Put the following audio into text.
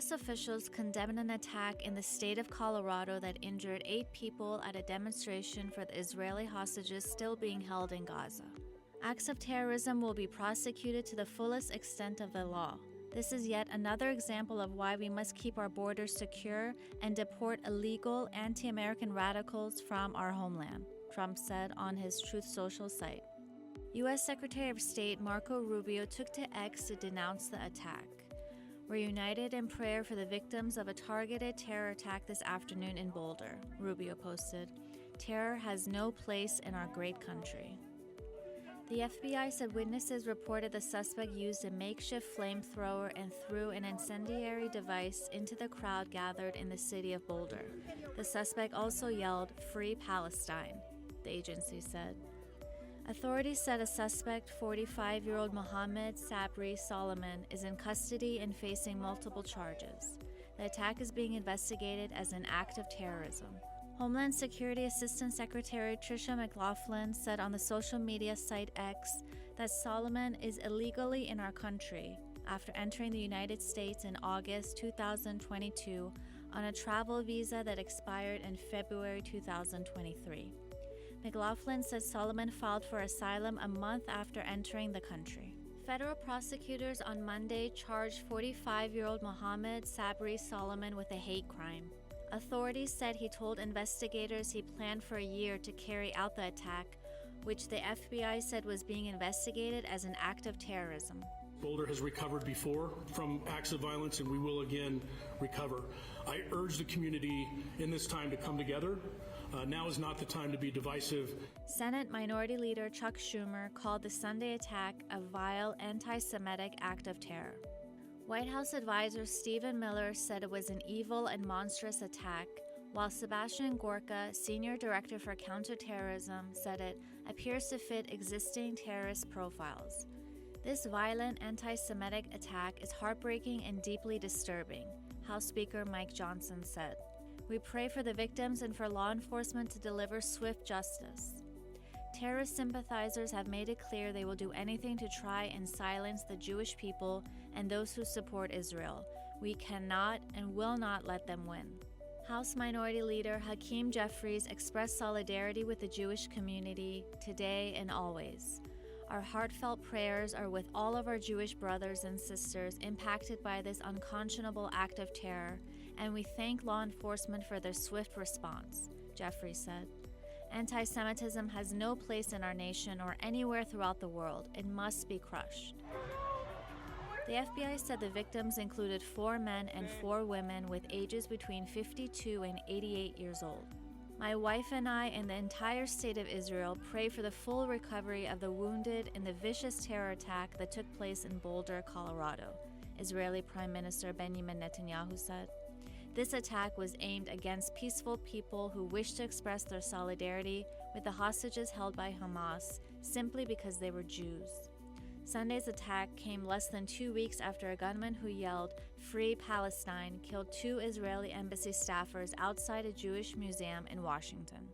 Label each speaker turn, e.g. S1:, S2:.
S1: U.S. officials condemned an attack in the state of Colorado that injured 8 people at a demonstration for the Israeli hostages still being held in Gaza. Acts of terrorism will be prosecuted to the fullest extent of the law. This is yet another example of why we must keep our borders secure and deport illegal anti-American radicals from our homeland, Trump said on his Truth Social site. U.S. Secretary of State Marco Rubio took to X to denounce the attack. We're united in prayer for the victims of a targeted terror attack this afternoon in Boulder, Rubio posted. Terror has no place in our great country. The FBI said witnesses reported the suspect used a makeshift flamethrower and threw an incendiary device into the crowd gathered in the city of Boulder. The suspect also yelled, "Free Palestine," the agency said. Authorities said a suspect, 45-year-old Mohammed Sabri Solomon, is in custody and facing multiple charges. The attack is being investigated as an act of terrorism. Homeland Security Assistant Secretary Tricia McLaughlin said on the social media site X that Solomon is illegally in our country after entering the United States in August 2022 on a travel visa that expired in February 2023. McLaughlin said Solomon filed for asylum a month after entering the country. Federal prosecutors on Monday charged 45-year-old Mohammed Sabri Solomon with a hate crime. Authorities said he told investigators he planned for a year to carry out the attack, which the FBI said was being investigated as an act of terrorism.
S2: Boulder has recovered before from acts of violence, and we will again recover. I urge the community in this time to come together. Now is not the time to be divisive.
S1: Senate Minority Leader Chuck Schumer called the Sunday attack a vile anti-Semitic act of terror. White House advisor Stephen Miller said it was an evil and monstrous attack, while Sebastian Gorka, Senior Director for Counterterrorism, said it appears to fit existing terrorist profiles. This violent anti-Semitic attack is heartbreaking and deeply disturbing, House Speaker Mike Johnson said. We pray for the victims and for law enforcement to deliver swift justice. Terrorist sympathizers have made it clear they will do anything to try and silence the Jewish people and those who support Israel. We cannot and will not let them win. House Minority Leader Hakeem Jeffries expressed solidarity with the Jewish community today and always. Our heartfelt prayers are with all of our Jewish brothers and sisters impacted by this unconscionable act of terror, and we thank law enforcement for their swift response, Jeffries said. Anti-Semitism has no place in our nation or anywhere throughout the world. It must be crushed. The FBI said the victims included 4 men and 4 women with ages between 52 and 88 years old. My wife and I and the entire state of Israel pray for the full recovery of the wounded in the vicious terror attack that took place in Boulder, Colorado, Israeli Prime Minister Benjamin Netanyahu said. This attack was aimed against peaceful people who wished to express their solidarity with the hostages held by Hamas simply because they were Jews. Sunday's attack came less than 2 weeks after a gunman who yelled, "Free Palestine," killed 2 Israeli embassy staffers outside a Jewish museum in Washington.